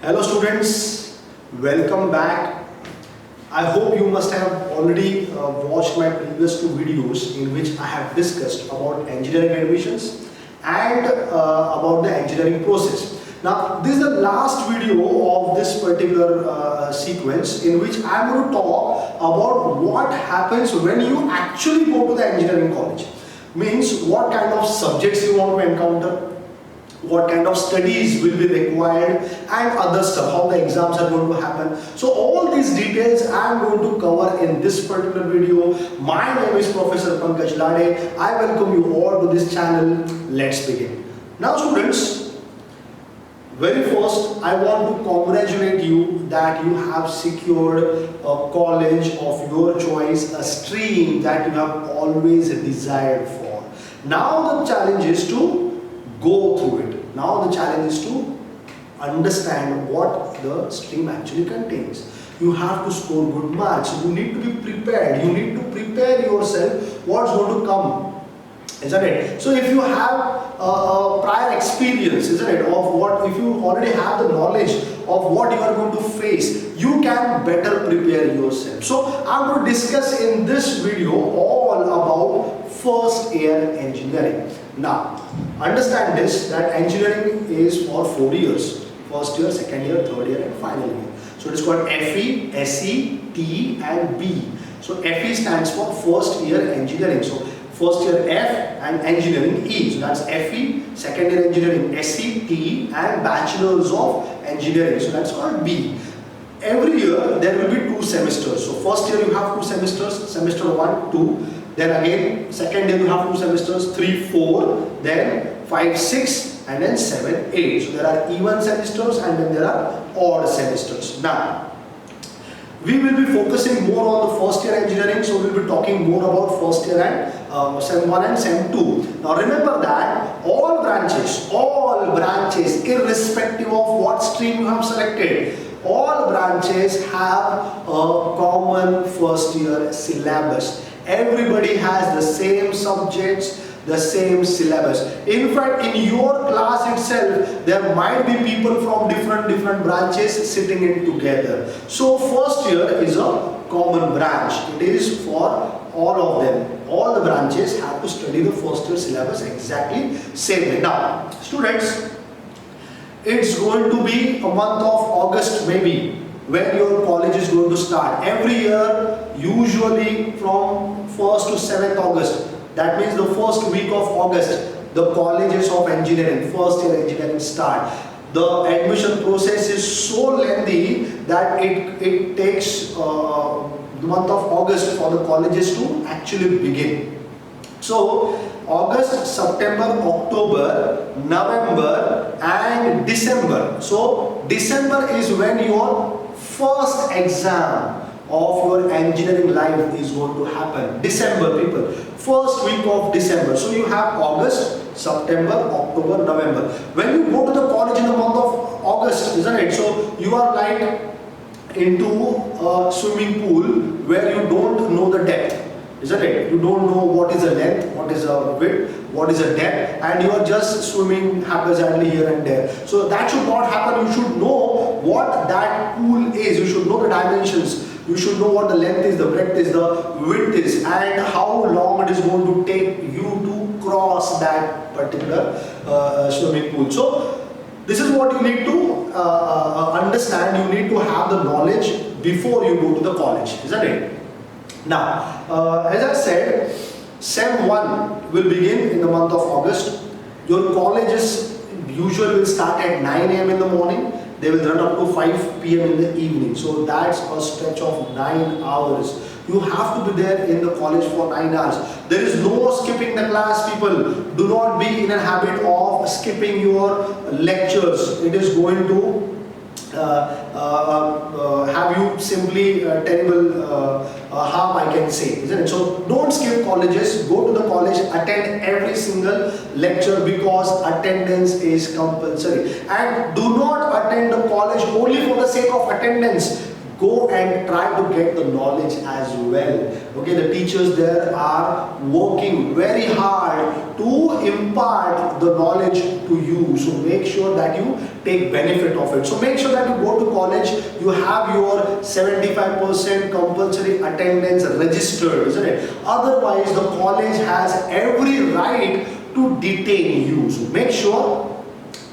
Hello students, welcome back. I hope you must have already watched my previous two videos in which I have discussed about engineering admissions and about the engineering process. Now this is the last video of this particular sequence in which I am going to talk about what happens when you actually go to the engineering college. Means what kind of subjects you want to encounter, what kind of studies will be required and other stuff, how the exams are going to happen. So all these details I am going to cover in this particular video. My name is Professor Pankaj Lade. I welcome you all to this channel. Let's begin. Now students, very first I want to congratulate you that you have secured a college of your choice, a stream that you have always desired for. Now the challenge is to go through it. Now the challenge is to understand what the stream actually contains. You have to score good marks. You need to be prepared. You need to prepare yourself what's going to come. Isn't it? So if you have a prior experience, isn't it, of what, if you already have the knowledge of what you are going to face, you can better prepare yourself. So I'm going to discuss in this video all about first year engineering. Now, understand this, that engineering is for 4 years. First year, second year, third year and final year. So it is called FE, SE, TE and B. So FE stands for first year engineering. So first year F and engineering E. So that's FE, second year engineering SE, TE and bachelors of engineering. So that's called B. Every year there will be 2 semesters. So first year you have 2 semesters, semester 1, 2. Then again, second year you have 2 semesters, 3, 4, then 5, 6, and then 7, 8. So there are even semesters and then there are odd semesters. Now, we will be focusing more on the first year engineering, so we will be talking more about first year and SEM 1 and SEM 2. Now remember that all branches, irrespective of what stream you have selected, all branches have a common first year syllabus. Everybody has the same subjects, the same syllabus. In fact, in your class itself, there might be people from different branches sitting in together. So first year is a common branch. It is for all of them. All the branches have to study the first year syllabus exactly same way. Now, students, it's going to be a month of August maybe, when your college is going to start. Every year, usually from 1st to 7th August, that means the first week of August, the colleges of engineering, first year engineering start. The admission process is so lengthy that it takes the month of August for the colleges to actually begin. So, August, September, October, November and December. So, December is when your first exam of your engineering life is going to happen. December, people. First week of December. So you have August, September, October, November. When you go to the college in the month of August, isn't it? So you are like into a swimming pool where you don't know the depth. Isn't it? You don't know what is the length, what is the width, what is the depth, and you are just swimming haphazardly here and there. So that should not happen. You should know what that pool is. You should know the dimensions. You should know what the length is, the breadth is, the width is, and how long it is going to take you to cross that particular swimming pool. So this is what you need to understand. You need to have the knowledge before you go to the college, isn't it? Now, as I said, SEM 1 will begin in the month of August. Your colleges usually will start at 9 AM in the morning. They will run up to 5 PM in the evening. So that's a stretch of 9 hours. You have to be there in the college for 9 hours. There is no skipping the class, people. Do not be in a habit of skipping your lectures. It is going to have you simply terrible harm, I can say, isn't it? So don't skip colleges. Go to the college, attend every single lecture because attendance is compulsory. And do not attend the college only for the sake of attendance. go and try to get the knowledge as well. Okay, the teachers there are working very hard to impart the knowledge to you. So make sure that you take benefit of it. So make sure that you go to college, you have your 75% compulsory attendance registered, isn't it? Otherwise, the college has every right to detain you. So make sure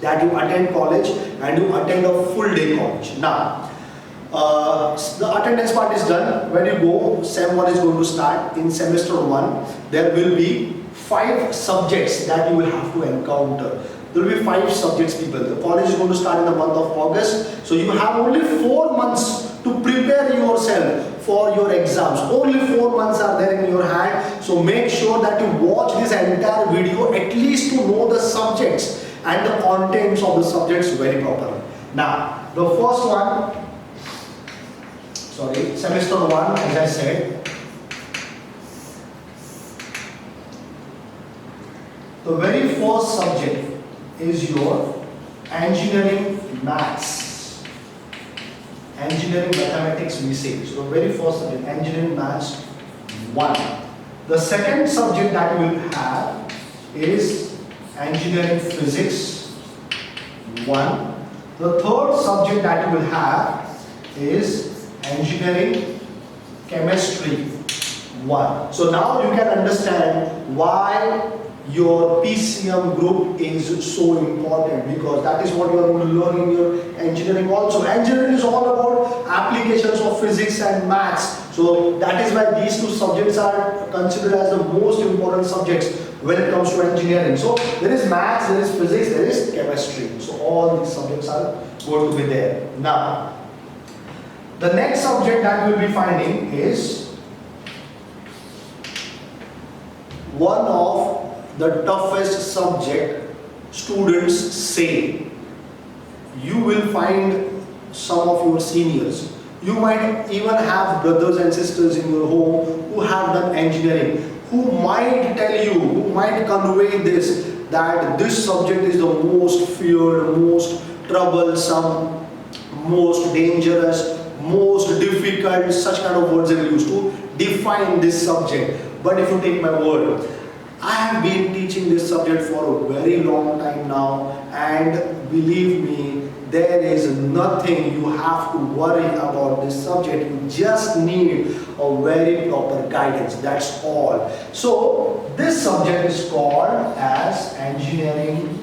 that you attend college and you attend a full day college. Now, the attendance part is done. When you go, Sem 1 is going to start. In semester 1, there will be 5 subjects that you will have to encounter. There will be 5 subjects, people. The college is going to start in the month of August. So you have only 4 months to prepare yourself for your exams. Only 4 months are there in your hand. So make sure that you watch this entire video at least to know the subjects and the contents of the subjects very properly. Now, the first one, semester 1, as I said, the very first subject is your engineering maths. Engineering mathematics we say. So the very first subject, engineering maths 1. The second subject that we will have is engineering physics 1. The third subject that you will have is engineering chemistry 1. So now you can understand why your PCM group is so important, because that is what you are going to learn in your engineering also. Engineering is all about applications of physics and maths. So that is why these 2 subjects are considered as the most important subjects when it comes to engineering. So there is maths, there is physics, there is chemistry. So all these subjects are going to be there. Now, the next subject that we will be finding is one of the toughest subject students say. You will find some of your seniors. You might even have brothers and sisters in your home who have done engineering, who might tell you, who might convey this, that this subject is the most feared, most troublesome, most dangerous, most difficult, such kind of words they will use to define this subject. But if you take my word, I have been teaching this subject for a very long time now, and believe me, there is nothing you have to worry about this subject. You just need a very proper guidance, that's all. So this subject is called as engineering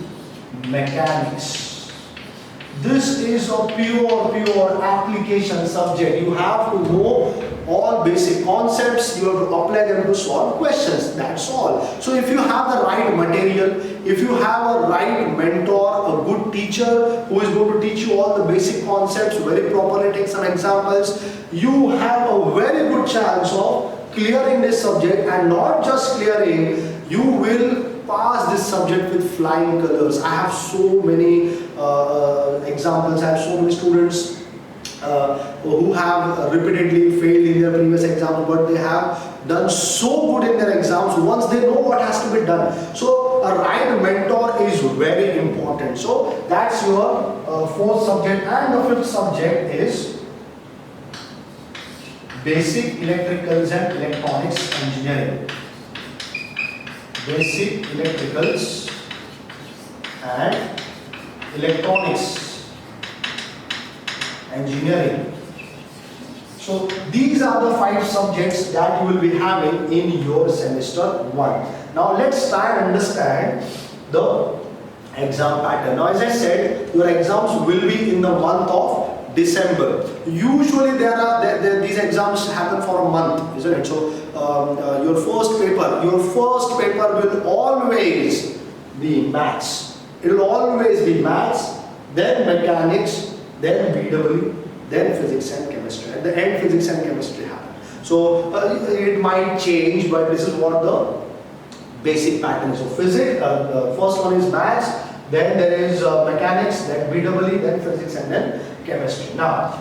mechanics. This is a pure application subject. You have to know all basic concepts, you have to apply them to solve questions, that's all. So if you have the right material, if you have a right mentor, a good teacher who is going to teach you all the basic concepts, very properly take some examples, you have a very good chance of clearing this subject, and not just clearing, you will pass this subject with flying colors. I have so many examples, I have so many students who have repeatedly failed in their previous exams, but they have done so good in their exams once they know what has to be done. So a right mentor is very important. So that's your 4th subject, and the 5th subject is basic electricals and electronics engineering. Basic electricals and electronics engineering. So these are the 5 subjects that you will be having in your semester 1. Now let's try and understand the exam pattern. Now as I said, your exams will be in the month of December. Usually these exams happen for a month, isn't it? So your first paper will always be maths. It will always be maths, then mechanics, then BW, then physics and chemistry. At the end, physics and chemistry happen. So it might change, but this is what the basic pattern is. So physics, the first one is maths, then there is mechanics, then BW, then physics, and then chemistry. Now,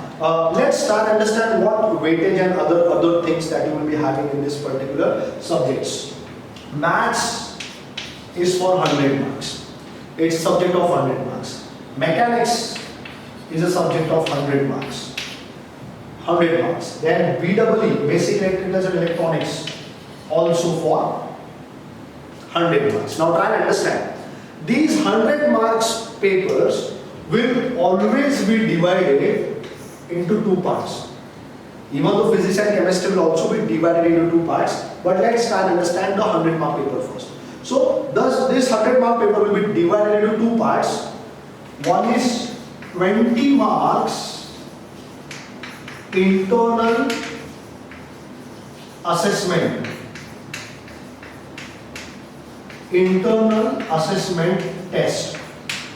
let's start understand what weightage and other things that you will be having in this particular subjects. Maths is for 100 marks. It's subject of 100 marks. Mechanics is a subject of 100 marks. 100 marks. Then BEE, Basic Electricals and Electronics, also for 100 marks. Now try and understand. These 100 marks papers will always be divided into two parts. Even though physics and chemistry will also be divided into two parts, but let's try and understand the 100 mark paper first. So thus this 100 mark paper will be divided into two parts. One is 20 marks internal assessment. Internal assessment test.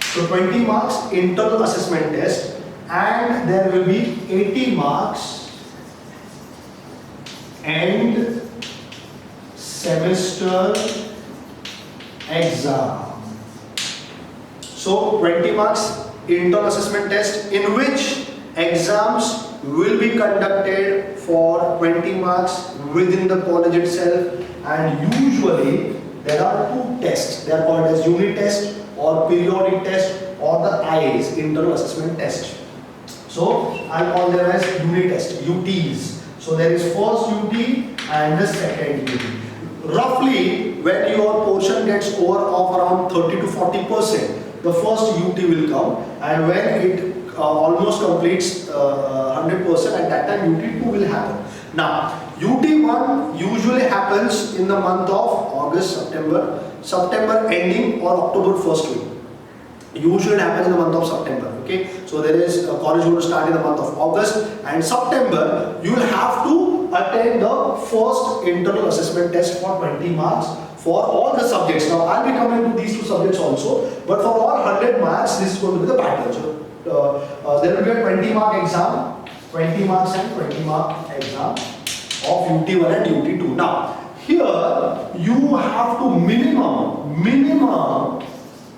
So 20 marks internal assessment test, and there will be 80 marks end semester exam. So 20 marks internal assessment test, in which exams will be conducted for 20 marks within the college itself, and usually there are two tests. They are called as unit test or periodic test or the IAs, internal assessment test. So I call them as unit test, UTs. So there is first UT and the second UT. Roughly, when your portion gets over of around 30 to 40%, the first UT will come, and when it almost completes 100%, at that time UT2 will happen. Now, UT1 usually happens in the month of August, September ending or October first week. Usually it happens in the month of September. Okay, so there is college going to start in the month of August, and September you will have to attend the first internal assessment test for 20 marks for all the subjects. Now I'll be coming to these two subjects also, but for all 100 marks this is going to be the pattern. So there will be a 20 mark exam, 20 marks and 20 mark exam of UT1 and UT2. Now here you have to minimum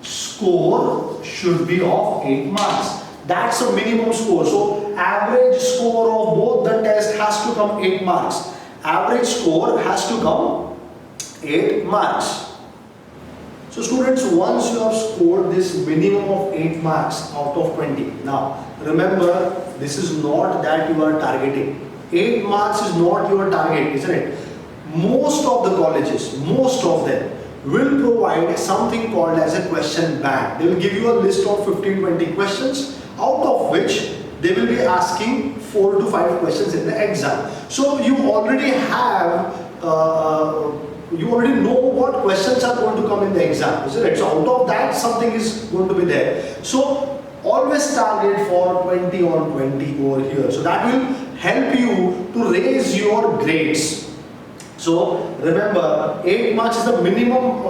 score should be of 8 marks. That's a minimum score. So average score of both the test has to come 8 marks. Average score has to come 8 marks. So students, once you have scored this minimum of 8 marks out of 20, now remember, this is not that you are targeting. 8 marks is not your target, isn't it? Most of the colleges, most of them will provide something called as a question bank. They will give you a list of 15-20 questions, out of which they will be asking 4 to 5 questions in the exam. So you already have, you already know what questions are going to come in the exam, isn't it? So out of that, something is going to be there. So always target for 20 on 20 over here. So that will help you to raise your grades. So remember, 8 marks is the minimum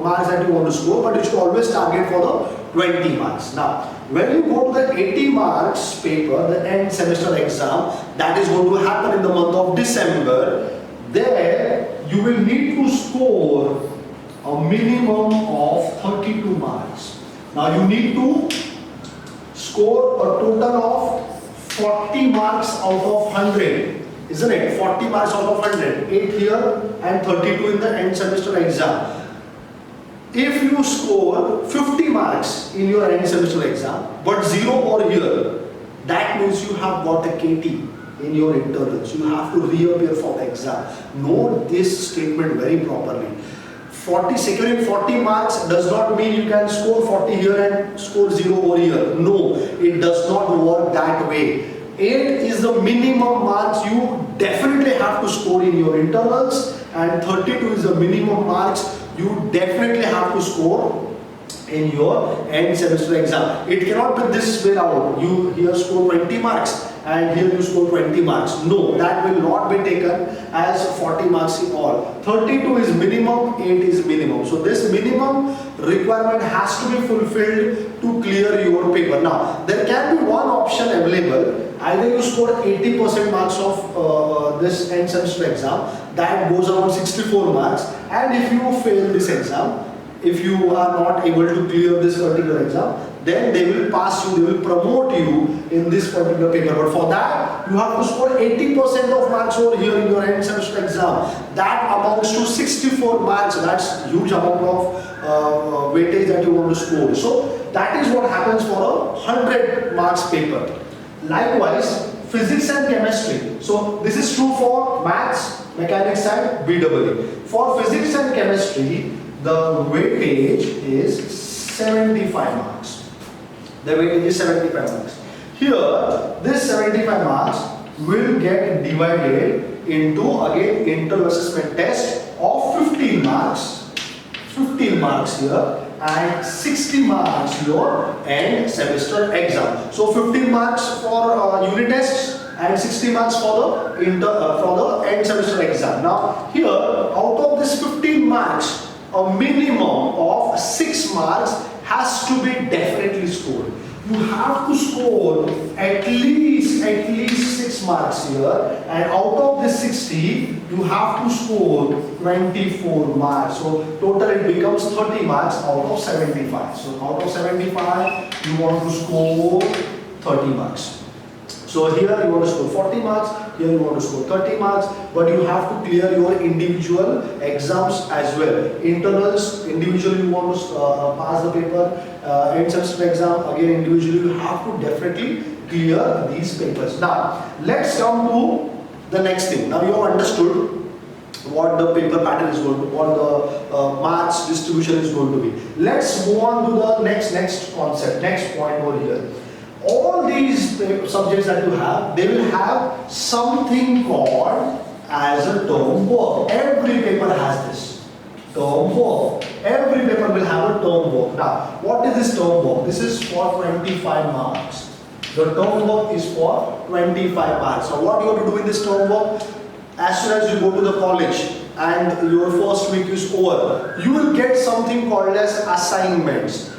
marks that you want to score, but you should always target for the 20 marks. Now, when you go to the 80 marks paper, the end semester exam, that is going to happen in the month of December, there you will need to score a minimum of 32 marks. Now you need to score a total of 40 marks out of 100. Isn't it? 40 marks out of 100, 8 here and 32 in the end semester exam. If you score 50 marks in your end semester exam, but 0 over here, that means you have got a KT in your internals. You have to reappear for the exam. Note this statement very properly. Securing 40 marks does not mean you can score 40 here and score 0 over here. No, it does not work that way. 8 is the minimum marks you definitely have to score in your internals, and 32 is the minimum marks you definitely have to score in your end semester exam. It cannot be this way around. You here score 20 marks and here you score 20 marks. No, that will not be taken as 40 marks in all. 32 is minimum, 8 is minimum. So this minimum requirement has to be fulfilled to clear your paper. Now, there can be one option available. Either you score 80% marks of this end semester exam, that goes around 64 marks, and if you fail this exam, if you are not able to clear this particular exam, then they will pass you, they will promote you in this particular paper. But for that, you have to score 80% of marks over here in your end semester exam. That amounts to 64 marks. That's huge amount of weightage that you want to score. So that is what happens for a 100 marks paper. Likewise, physics and chemistry. So this is true for maths, mechanics and BEE. For physics and chemistry, the weightage is 75 marks. The weightage is 75 marks. Here, this 75 marks will get divided into again internal assessment test of 15 marks. 15 marks here and 60 marks your end semester exam. So 15 marks for unit tests and 60 marks for the end semester exam. Now here, out of this 15 marks, a minimum of 6 marks has to be definitely scored. You have to score at least 6 marks here, and out of this 60 you have to score 24 marks. So total it becomes 30 marks out of 75. So out of 75 you want to score 30 marks. So here you want to score 40 marks, here you want to score 30 marks, but you have to clear your individual exams as well. Internals, individually you want to pass the paper, end semester exam, again individually you have to definitely clear these papers. Now, let's come to the next thing. Now you have understood what the paper pattern is going to, what the marks distribution is going to be. Let's move on to the next concept, next point over here. All these subjects that you have, they will have something called as a term work. Every paper has this term work. Every paper will have a term work. Now, what is this term work? This is for 25 marks. The term work is for 25 marks. So what you have to do in this term work? As soon as you go to the college and your first week is over, you will get something called as assignments.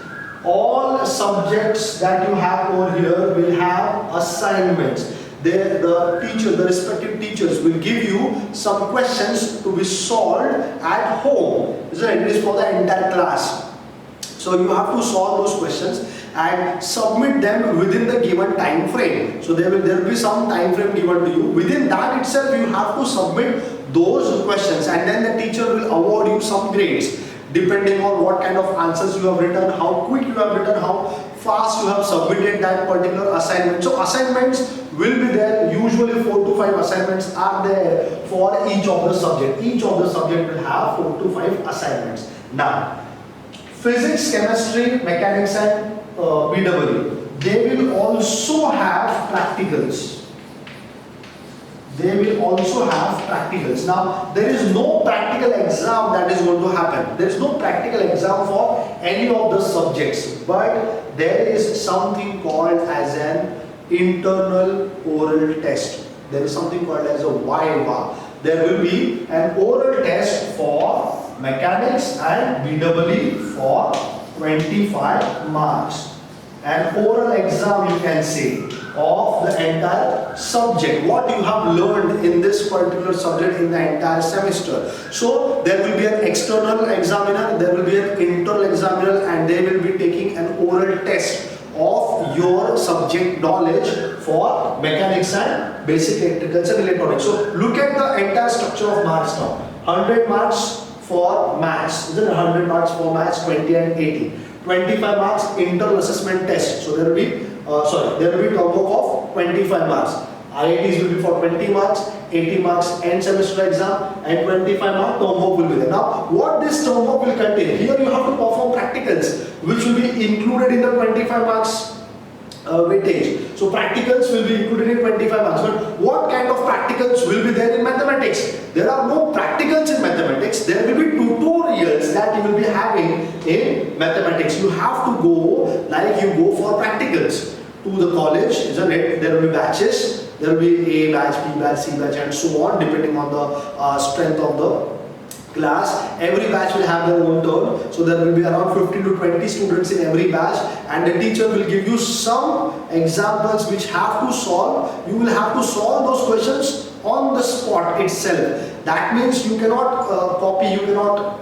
All subjects that you have over here will have assignments. The respective teachers will give you some questions to be solved at home. It is for the entire class. So you have to solve those questions and submit them within the given time frame. So there will be some time frame given to you. Within that itself you have to submit those questions, and then the teacher will award you some grades depending on what kind of answers you have written, how quick you have written, how fast you have submitted that particular assignment. So assignments will be there. Usually 4 to 5 assignments are there for each of the subject. Each of the subject will have 4 to 5 assignments. Now, physics, chemistry, mechanics and BEE, they will also have practicals. They will also have practicals. Now, there is no practical exam that is going to happen. There is no practical exam for any of the subjects, but there is something called as an internal oral test. There is something called as a VIVA. There will be an oral test for mechanics and BEE for 25 marks. An oral exam, you can say, of the entire subject, what you have learned in this particular subject in the entire semester. So there will be an external examiner, there will be an internal examiner, and they will be taking an oral test of your subject knowledge for mechanics and basic electricals and electronics. So look at the entire structure of marks now. 100 marks for maths, isn't it? 100 marks for maths, 20 and 80. 25 marks internal assessment test. So there will be there will be term work of 25 marks. IITs will be for 20 marks, 80 marks end semester exam, and 25 mark term work will be there. Now, what this term work will contain? Here you have to perform practicals, which will be included in the 25 marks weightage. So practicals will be included in 25 marks. But what kind of practicals will be there in mathematics? There are no practicals in mathematics. There will be tutorials that you will be having in mathematics. You have to go like you go for practicals to the college, isn't it? There will be batches. There will be A batch, B batch, C batch, and so on, depending on the strength of the class. Every batch will have their own turn. So there will be around 15 to 20 students in every batch, and the teacher will give you some examples which have to solve. You will have to solve those questions on the spot itself. That means you cannot copy, you cannot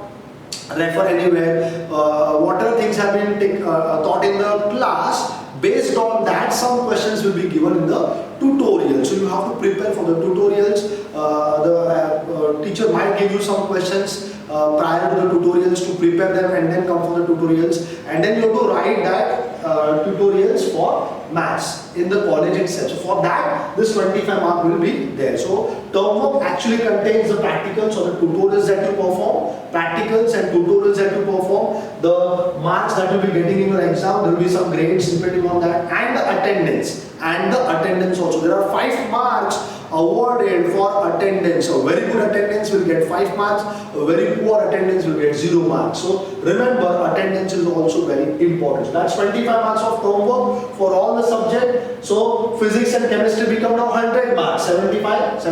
refer anywhere. Whatever things have been taught in the class, based on that some questions will be given in the tutorial. So you have to prepare for the tutorials. The teacher might give you some questions prior to the tutorials to prepare them and then come for the tutorials, and then you have to write that tutorials for maths in the college itself. So for that, this 25 mark will be there. So term work actually contains the practicals or the tutorials that you perform, practicals and tutorials that you perform, the marks that you will be getting in your exam. There will be some grades depending on that, and the attendance. And the attendance also. There are 5 marks awarded for attendance. So very good attendance will get 5 marks, a very poor attendance will get 0 marks. So remember, attendance is also very important. So that's 25 marks of term work for all the subject. So physics and chemistry become now 100 marks, 75,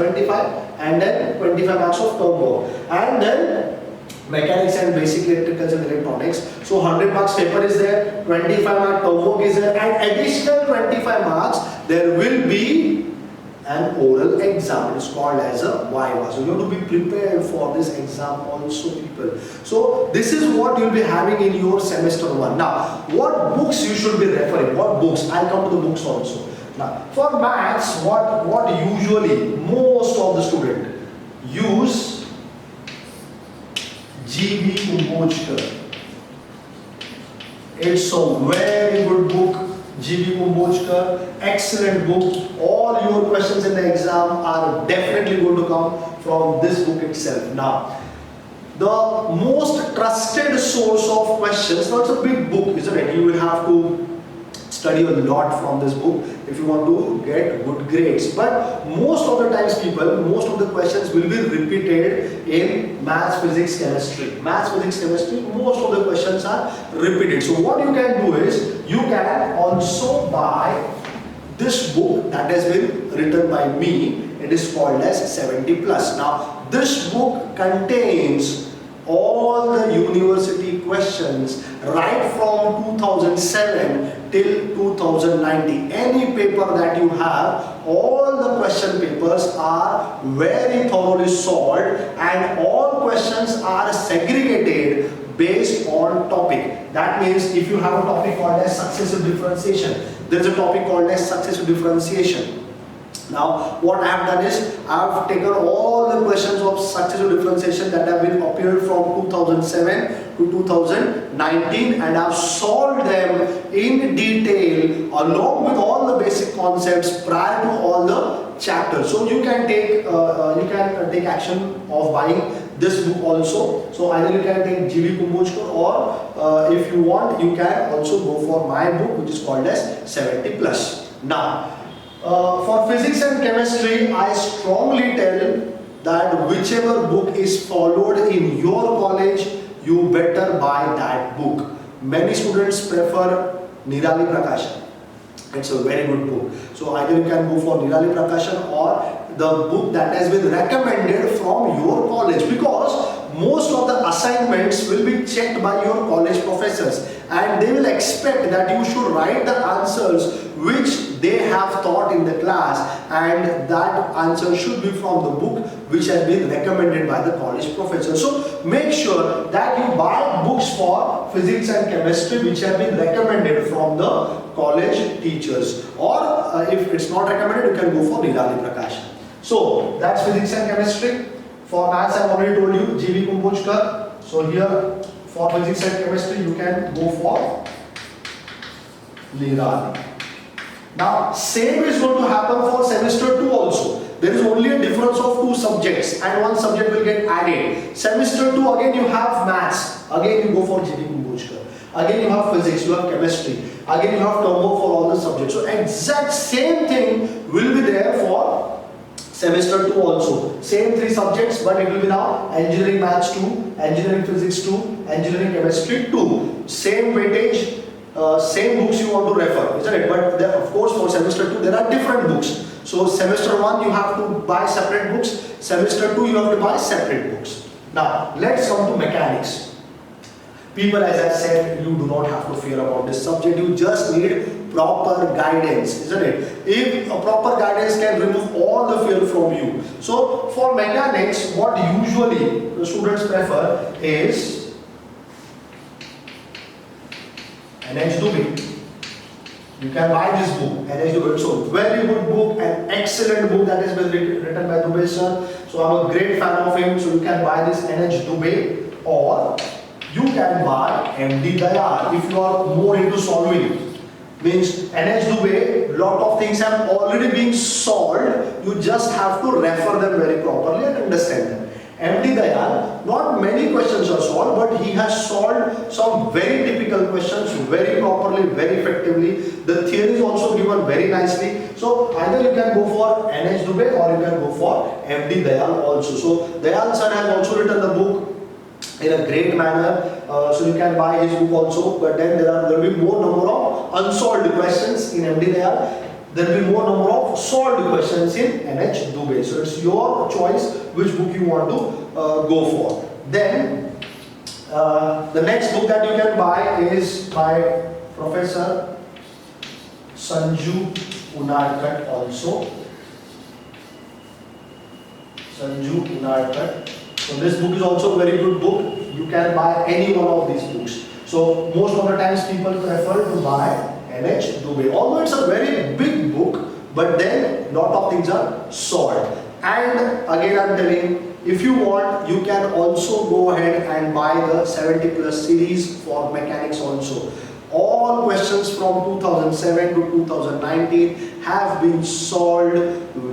and then 25 marks of term work. And then mechanics and basic electricals and electronics. So 100 marks paper is there, 25 mark term work is there, and additional 25 marks there will be an oral exam. It's called as a Viva. So you have to be prepared for this exam also, people. So this is what you'll be having in your semester 1. Now, what books you should be referring? What books? I'll come to the books also. Now, for maths, what usually most of the student use G.V. Kumbhojkar. It's a very good book. G.V. Kumbhojkar, excellent book. All your questions in the exam are definitely going to come from this book itself. Now, the most trusted source of questions, now it's a big book, isn't it? You will have to study a lot from this book if you want to get good grades. But most of the times, people, most of the questions will be repeated in maths, physics, chemistry. Maths, physics, chemistry, most of the questions are repeated. So what you can do is, you can also buy this book that has been written by me. It is called as 70 Plus. Now, this book contains all the university questions right from 2007 till 2019. Any paper that you have, all the question papers are very thoroughly solved, and all questions are segregated based on topic. That means if you have a topic called as successive differentiation, there is a topic called as successive differentiation. Now, what I have done is, I have taken all the questions of successive differentiation that have been appeared from 2007 to 2019, and I have solved them in detail along with all the basic concepts prior to all the chapters. So you can take action of buying this book also. So either you can take G.V. Kumbhojkar, or if you want, you can also go for my book, which is called as 70 Plus. Now, for physics and chemistry, I strongly tell that whichever book is followed in your college, you better buy that book. Many students prefer Nirali Prakashan. It's a very good book. So either you can go for Nirali Prakashan or the book that has been recommended from your college, because most of the assignments will be checked by your college professors, and they will expect that you should write the answers which they have taught in the class, and that answer should be from the book which has been recommended by the college professor. So make sure that you buy books for physics and chemistry which have been recommended from the college teachers, or if it's not recommended, you can go for Nirali Prakashan. So that's physics and chemistry. For maths, I've already told you G.V. Kumbhojkar. So here for physics and chemistry, you can go for Nirali. Now, same is going to happen for semester 2 also. There is only a difference of 2 subjects, and 1 subject will get added. Semester 2, again you have maths. Again you go for G.V. Kumbhojkar. Again you have physics, you have chemistry. Again you have term work for all the subjects. So exact same thing will be there for semester 2 also. Same 3 subjects, but it will be now engineering maths 2, engineering physics 2, engineering chemistry 2. Same weightage. Same books you want to refer, isn't it? But there, of course, for semester 2 there are different books. So semester 1 you have to buy separate books, semester 2 you have to buy separate books. Now let's come to mechanics. People, as I said, you do not have to fear about this subject. You just need proper guidance, isn't it? If a proper guidance can remove all the fear from you. So for mechanics, what usually the students prefer is NH Dubey. You can buy this book, NH Dubey. So very good book, an excellent book that has been written by Dubey sir. So I'm a great fan of him. So you can buy this NH Dubey. or you can buy MD Dayal if you are more into solving. Means NH Dubey, lot of things have already been solved, you just have to refer them very properly and understand them. MD Dayal, not many questions are solved, but he has solved some very typical questions very properly, very effectively. The theory is also given very nicely. So either you can go for NH Dubey or you can go for MD Dayal also. So Dayal sir has also written the book in a great manner, so you can buy his book also, but then there will be more number of unsolved questions in MD Dayal. There will be more number of solved questions in NH Dubey. So it's your choice which book you want to go for. Then the next book that you can buy is by Professor Sanju Unadkat also. Sanju Unadkat. So this book is also a very good book. You can buy any one of these books. So most of the times people prefer to buy NH Dubey. Although it's a very big book, but then lot of things are solved. And again I'm telling, if you want, you can also go ahead and buy the 70 plus series for mechanics also. All questions from 2007 to 2019 have been solved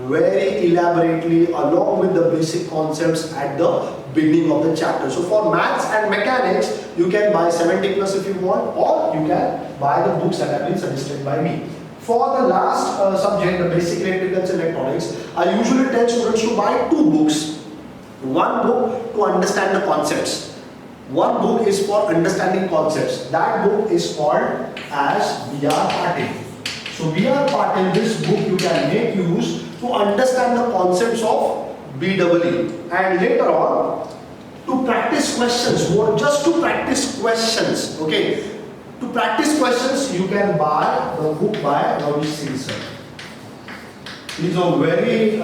very elaborately along with the basic concepts at the beginning of the chapter. So for maths and mechanics, you can buy 70 plus if you want, or you can buy the books that have been suggested by me. For the last subject, the basic electricals and electronics, I usually tell students to buy two books. One book to understand the concepts. One book is for understanding concepts. That book is called as B.R. Patil. So B.R. Patil, this book you can make use to understand the concepts of BEE. And later on, to practice questions, or just to practice questions, okay. To practice questions, you can buy the book by Ravi Singh sir. He is a very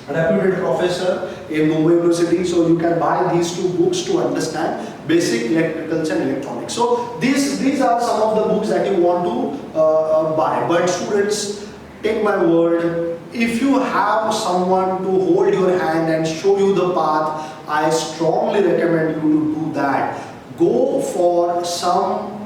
reputed professor in Mumbai University, so you can buy these two books to understand basic electricals and electronics. So these are some of the books that you want to buy. But students, take my word, if you have someone to hold your hand and show you the path, I strongly recommend you to do that. Go for some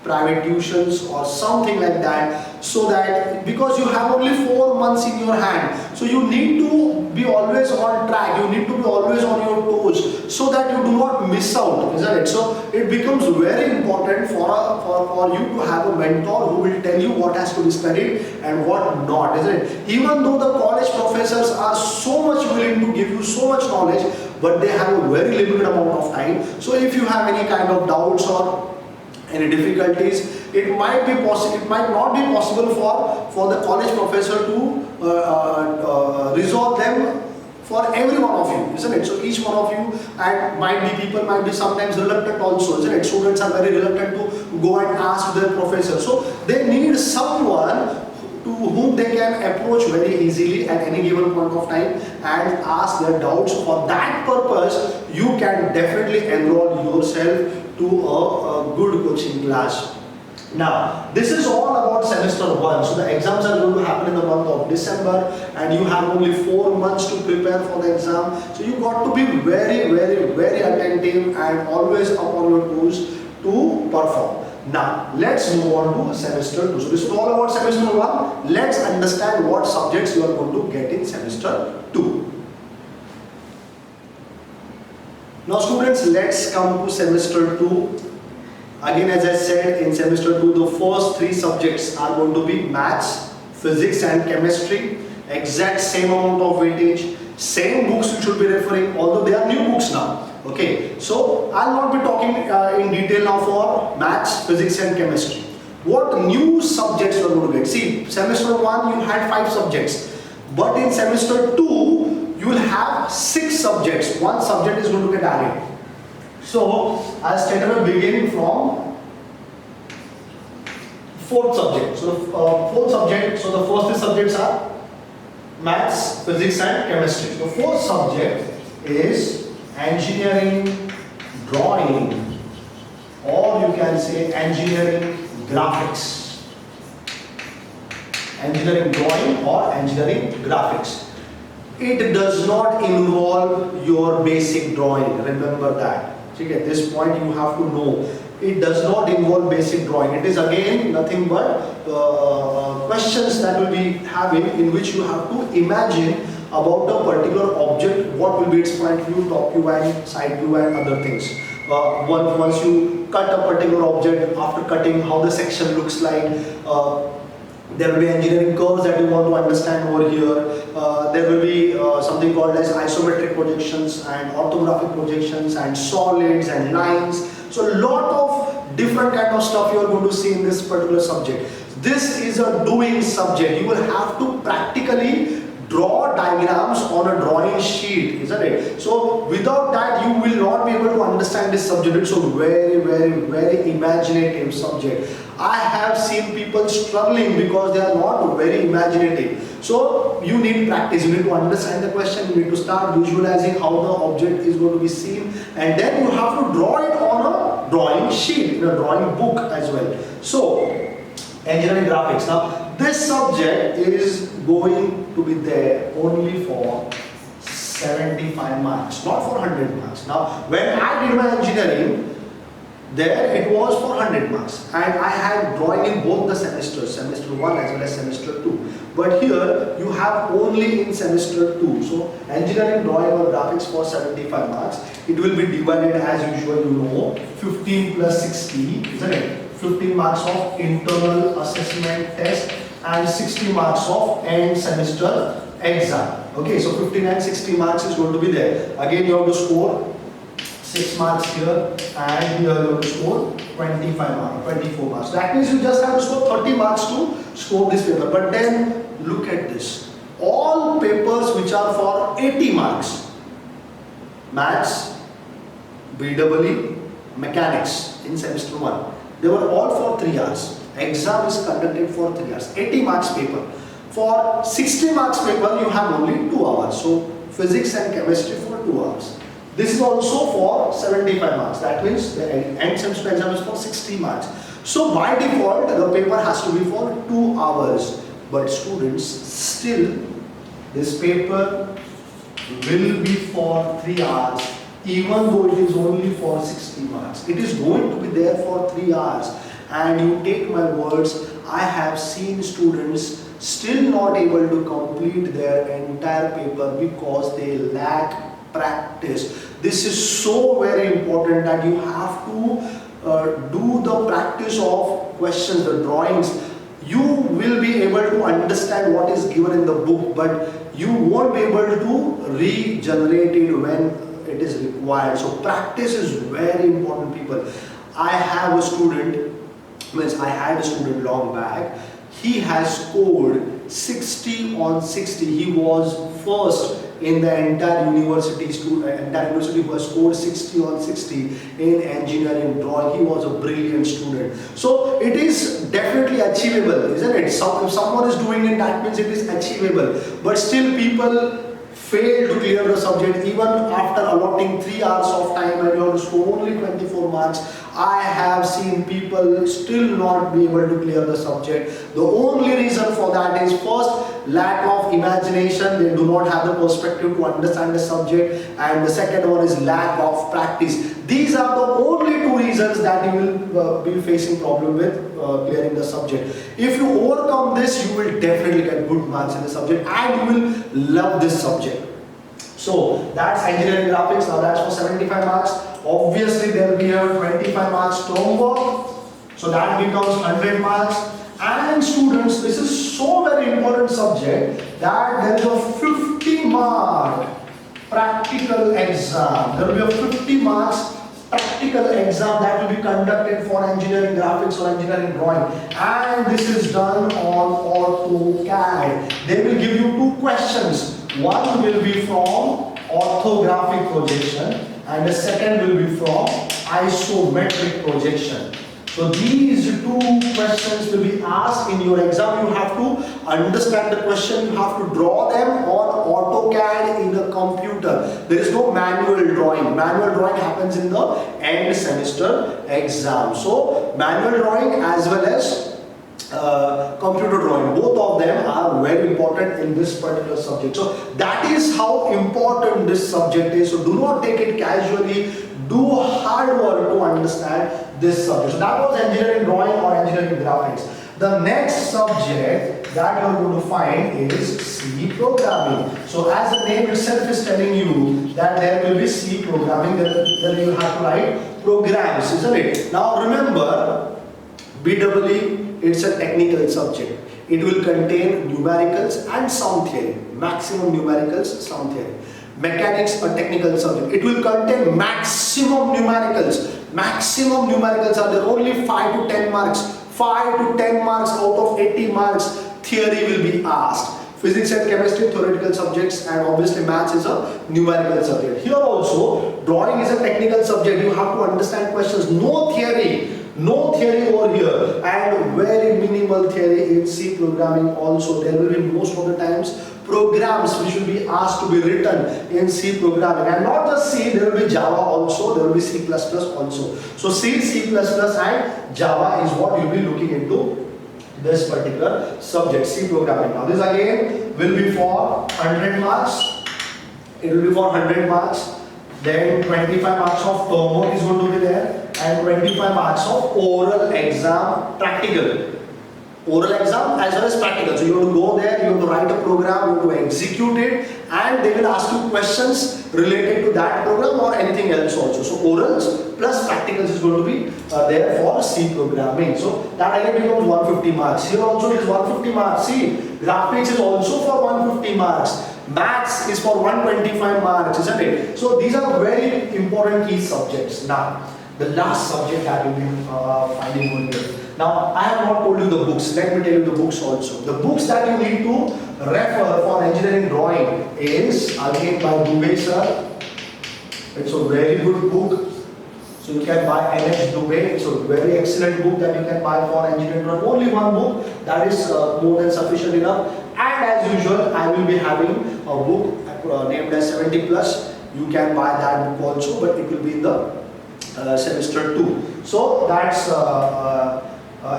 private tuitions or something like that, so that, because you have only 4 months in your hand, so you need to be always on track, you need to be always on your toes, so that you do not miss out, isn't it? So it becomes very important for you to have a mentor who will tell you what has to be studied and what not, isn't it? Even though the college professors are so much willing to give you so much knowledge, but they have a very limited amount of time. So if you have any kind of doubts or any difficulties, it might be possible, it might not be possible for the college professor to resolve them for every one of you, isn't it? So each one of you, and people might be sometimes reluctant also, isn't it? Students are very reluctant to go and ask their professor. So they need someone to whom they can approach very easily at any given point of time and ask their doubts. For that purpose, you can definitely enroll yourself to a good coaching class. Now, this is all about semester 1. So the exams are going to happen in the month of December, and you have only 4 months to prepare for the exam. So you got to be very, very, very attentive and always up on your toes to perform. Now, let's move on to semester 2. So this is all about semester 1. Let's understand what subjects you are going to get in semester 2. Now students, let's come to semester 2. Again, as I said, in semester 2, the first 3 subjects are going to be maths, physics and chemistry. Exact same amount of weightage, same books you should be referring, although they are new books now. Okay, so I'll not be talking in detail now for maths, physics and chemistry. What new subjects you are going to get? See, semester 1 you had 5 subjects, but in semester 2 you will have 6 subjects. 1 subject is going to get added. So I'll straight away begin from 4th subject. So 4th subject, so the first 3 subjects are maths, physics and chemistry. The 4th subject is engineering drawing, or you can say engineering graphics. Engineering drawing or engineering graphics. It does not involve your basic drawing, remember that. Okay, this point you have to know. It does not involve basic drawing. It is again nothing but questions that will be having, in which you have to imagine about a particular object, what will be its front view, top view and side view and other things. Once you cut a particular object, after cutting how the section looks like, there will be engineering curves that you want to understand over here. There will be something called as isometric projections and orthographic projections and solids and lines. So a lot of different kind of stuff you are going to see in this particular subject. This is a doing subject. You will have to practically draw diagrams on a drawing sheet, isn't it? So without that you will not be able to understand this subject. It's a very imaginative subject. I have seen people struggling because they are not very imaginative. So you need practice, you need to understand the question, you need to start visualizing how the object is going to be seen, and then you have to draw it on a drawing sheet, in a drawing book as well. So engineering graphics. Now this subject is going to be there only for 75 marks, not for 100 marks. Now when I did my engineering, there it was for 100 marks, and I had drawing in both the semesters, semester 1 as well as semester 2. But here you have only in semester 2. So engineering drawing or graphics for 75 marks. It will be divided as usual, you know, 15 plus 60, isn't it? 15 marks of internal assessment test and 60 marks of end semester exam. Okay, so 15 and 60 marks is going to be there. Again you have to score 6 marks here, and here you have to score 25 marks, 24 marks. That means you just have to score 30 marks to score this paper. But then look at this. All papers which are for 80 marks, maths, BEE, mechanics in semester 1, they were all for 3 hours. Exam is conducted for 3 hours. 80 marks paper. For 60 marks paper you have only 2 hours. So physics and chemistry for 2 hours. This is also for 75 marks. That means the end semester exam is for 60 marks. So by default, the paper has to be for 2 hours. But students, still, this paper will be for 3 hours, even though it is only for 60 marks. It is going to be there for 3 hours. And you take my words, I have seen students still not able to complete their entire paper because they lack practice. This is so very important that you have to do the practice of questions, the drawings. You will be able to understand what is given in the book, but you won't be able to regenerate it when it is required. So practice is very important, people. I had a student long back. He has scored 60 on 60. He was first in the entire university who has scored 60 on 60 in engineering drawing. He was a brilliant student. So it is definitely achievable, isn't it? If someone is doing it, that means it is achievable. But still people fail to clear the subject even after allotting 3 hours of time, and you have to score only 24 marks. I have seen people still not be able to clear the subject. The only reason for that is, first, lack of imagination. They do not have the perspective to understand the subject, and the second one is lack of practice. These are the only 2 reasons that you will be facing problem with clearing the subject. If you overcome this, you will definitely get good marks in the subject and you will love this subject. So that's engineering graphics. Now that's for 75 marks. Obviously there will be a 25 marks term work. So that becomes 100 marks. And students, this is so very important subject that there is a 50 mark practical exam. There will be a 50 marks practical exam that will be conducted for engineering graphics or engineering drawing, and this is done on AutoCAD. They will give you 2 questions. One will be from orthographic projection and the second will be from isometric projection. So these 2 questions will be asked in your exam. You have to understand the question, you have to draw them on AutoCAD in a computer. There is no manual drawing. Manual drawing happens in the end semester exam. So manual drawing as well as computer drawing, both of them are very important in this particular subject. So that is how important this subject is. So do not take it casually. Do hard work to understand this subject. So that was engineering drawing or engineering graphics. The next subject that you're going to find is C programming. So as the name itself is telling you that there will be C programming, then you have to write programs, isn't it? Now remember, BEE, it's a technical subject. It will contain numericals and sound theory. Maximum numericals, sound theory. Mechanics, a technical subject. It will contain maximum numericals. Maximum numericals are there, only 5 to 10 marks. 5 to 10 marks out of 80 marks theory will be asked. Physics and chemistry, theoretical subjects, and obviously maths is a numerical subject. Here also, drawing is a technical subject. You have to understand questions. No theory over here, and very minimal theory in C programming also. There will be most of the times programs which will be asked to be written in C programming, and not just C, there will be Java also, there will be C++ also. So C, C++ and Java is what you will be looking into this particular subject, C programming. Now this again will be for 100 marks. It will be for 100 marks. Then 25 marks of term work is going to be there, and 25 marks of oral exam practical. Oral exam as well as practical. So you have to go there, you have to write a program, you have to execute it, and they will ask you questions related to that program or anything else also. So orals plus practicals is going to be there for C programming. So that again becomes 150 marks. Here also it is 150 marks. See, graphics is also for 150 marks. Maths is for 125 marks, isn't it? So these are very important key subjects. Now, the last subject that you will be finding on here. Now, I have not told you the books. Let me tell you the books also. The books that you need to refer for engineering drawing is again by Dubey sir. It's a very good book. So you can buy NH Dubey. It's a very excellent book that you can buy for engineering drawing. Only one book, that is more than sufficient enough. And as usual, I will be having a book named as 70 Plus. You can buy that book also, but it will be in the semester 2. So that's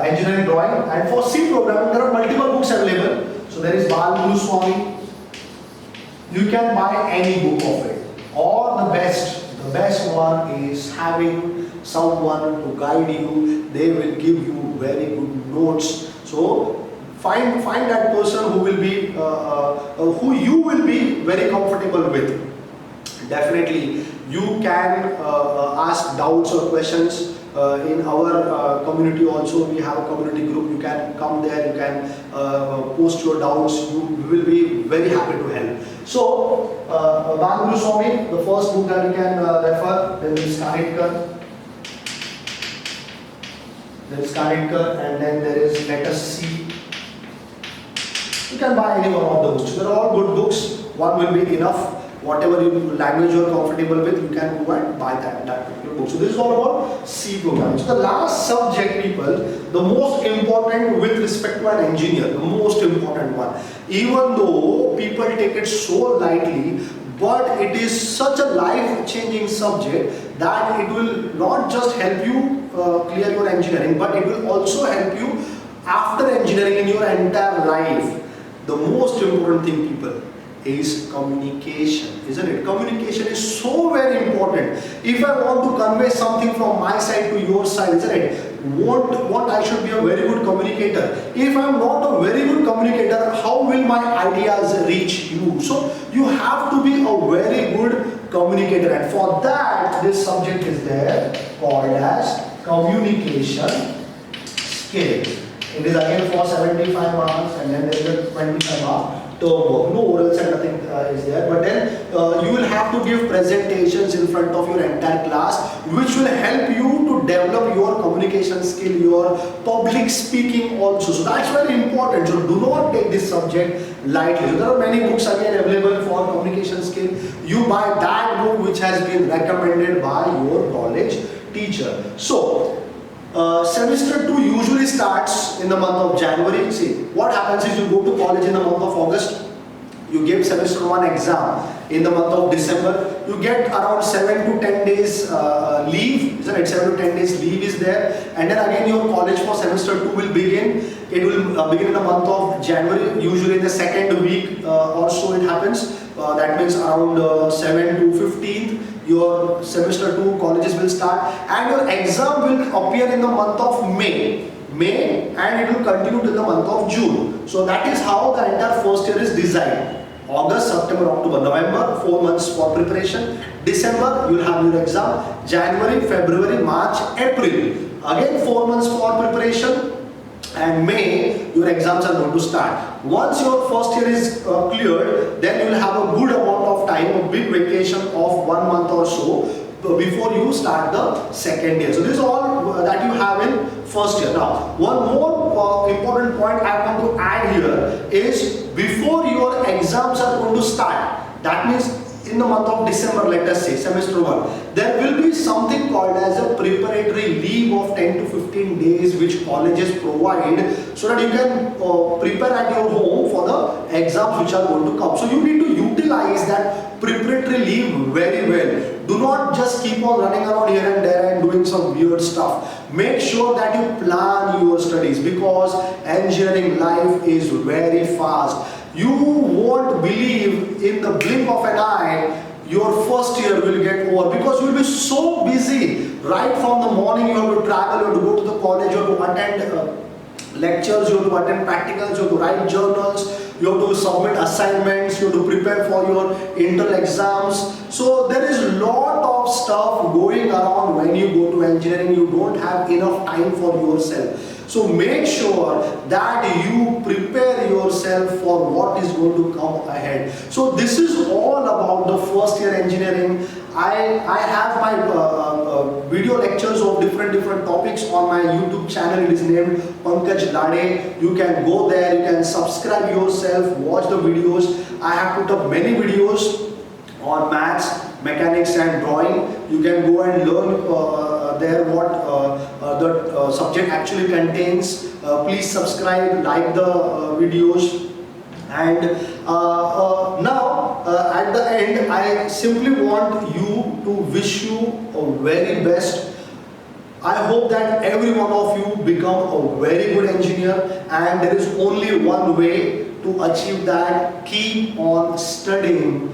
engineering drawing. And for C programming, there are multiple books available. So there is Bal Swami. You can buy any book of it. Or the best one is having someone to guide you. They will give you very good notes. So find that person who will be who you will be very comfortable with. Definitely you can ask doubts or questions in our community also. We have a community group. You can come there, you can post your doubts. You will be very happy to help. So Banguru Swami, the first book that you can refer, then is Kanitkar. There is Kanitkar, and then there is Let Us See. You can buy any one of the books. They are all good books. One will be enough. Whatever language you are comfortable with, you can go and buy that particular book. So this is all about C programming. So the last subject, people, the most important with respect to an engineer, the most important one. Even though people take it so lightly, but it is such a life-changing subject that it will not just help you clear your engineering, but it will also help you after engineering in your entire life. The most important thing, people, is communication, isn't it? Communication is so very important. If I want to convey something from my side to your side, isn't it? What I should be a very good communicator. If I am not a very good communicator, how will my ideas reach you? So you have to be a very good communicator, and for that this subject is there called as communication skill. It is again for 75 marks, and then there is a 25 mark term work. No orals and nothing is there, but then you will have to give presentations in front of your entire class, which will help you to develop your communication skill, your public speaking also. So that's very important. So do not take this subject lightly. So there are many books again available for communication skill. You buy that book which has been recommended by your college teacher. So semester 2 usually starts in the month of January. See, what happens is you go to college in the month of August, you give semester 1 exam in the month of December, you get around 7 to 10 days leave, isn't it? 7 to 10 days leave is there, and then again your college for semester 2 will begin. It will begin in the month of January, usually in the second week or so it happens. that means around 7 to 15th, your semester 2 colleges will start, and your exam will appear in the month of May, and it will continue till the month of June. So that is how the entire first year is designed. August, September, October, November, 4 months for preparation. December, you will have your exam. January, February, March, April, again 4 months for preparation. And May, your exams are going to start. Once your first year is cleared, then you will have a good amount of time, a big vacation of 1 month or so before you start the second year. So this is all that you have in first year. Now, one more important point I want to add here is before your exams are going to start, that means in the month of December, let us say, semester 1, there will be something called as a preparatory leave of 10 to 15 days which colleges provide, so that you can prepare at your home for the exams which are going to come. So you need to utilize that preparatory leave very well. Do not just keep on running around here and there and doing some weird stuff. Make sure that you plan your studies, because engineering life is very fast. You won't believe in the blink of an eye your first year will get over, because you will be so busy. Right from the morning you have to travel, you have to go to the college, you have to attend lectures, you have to attend practicals, you have to write journals, you have to submit assignments, you have to prepare for your internal exams. So there is a lot of stuff going around when you go to engineering. You don't have enough time for yourself. So make sure that you prepare yourself for what is going to come ahead. So this is all about the first year engineering. I have my video lectures of different topics on my YouTube channel. It is named Pankaj Lade. You can go there, you can subscribe yourself, watch the videos. I have put up many videos on maths, mechanics and drawing. You can go and learn there what the subject actually contains. Please subscribe, like the videos. And now at the end, I simply want you to wish you a very best. I hope that every one of you become a very good engineer, and there is only one way to achieve that. Keep on studying,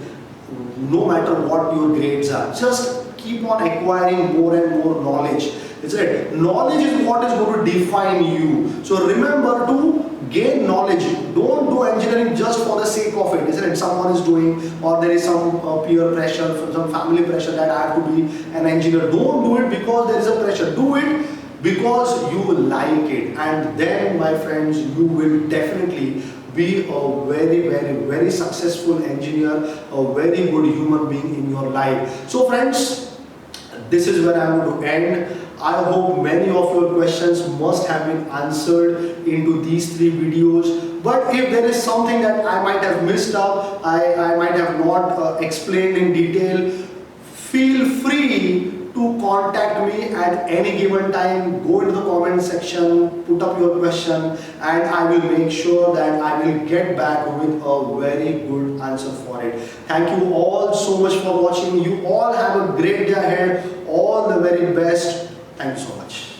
no matter what your grades are. Just keep on acquiring more and more knowledge. Isn't it? Knowledge is what is going to define you. So remember to gain knowledge. Don't do engineering just for the sake of it. Isn't it? Someone is doing, or there is some peer pressure, some family pressure that I have to be an engineer. Don't do it because there is a pressure. Do it because you like it. And then, my friends, you will definitely be a very successful engineer, a very good human being in your life. So friends, this is where I am going to end. I hope many of your questions must have been answered into these 3 videos. But if there is something that I might have missed out, I might have not explained in detail, feel free to contact me at any given time. Go into the comment section, put up your question, and I will make sure that I will get back with a very good answer for it. Thank you all so much for watching. You all have a great day ahead. All the very best. Thank you so much.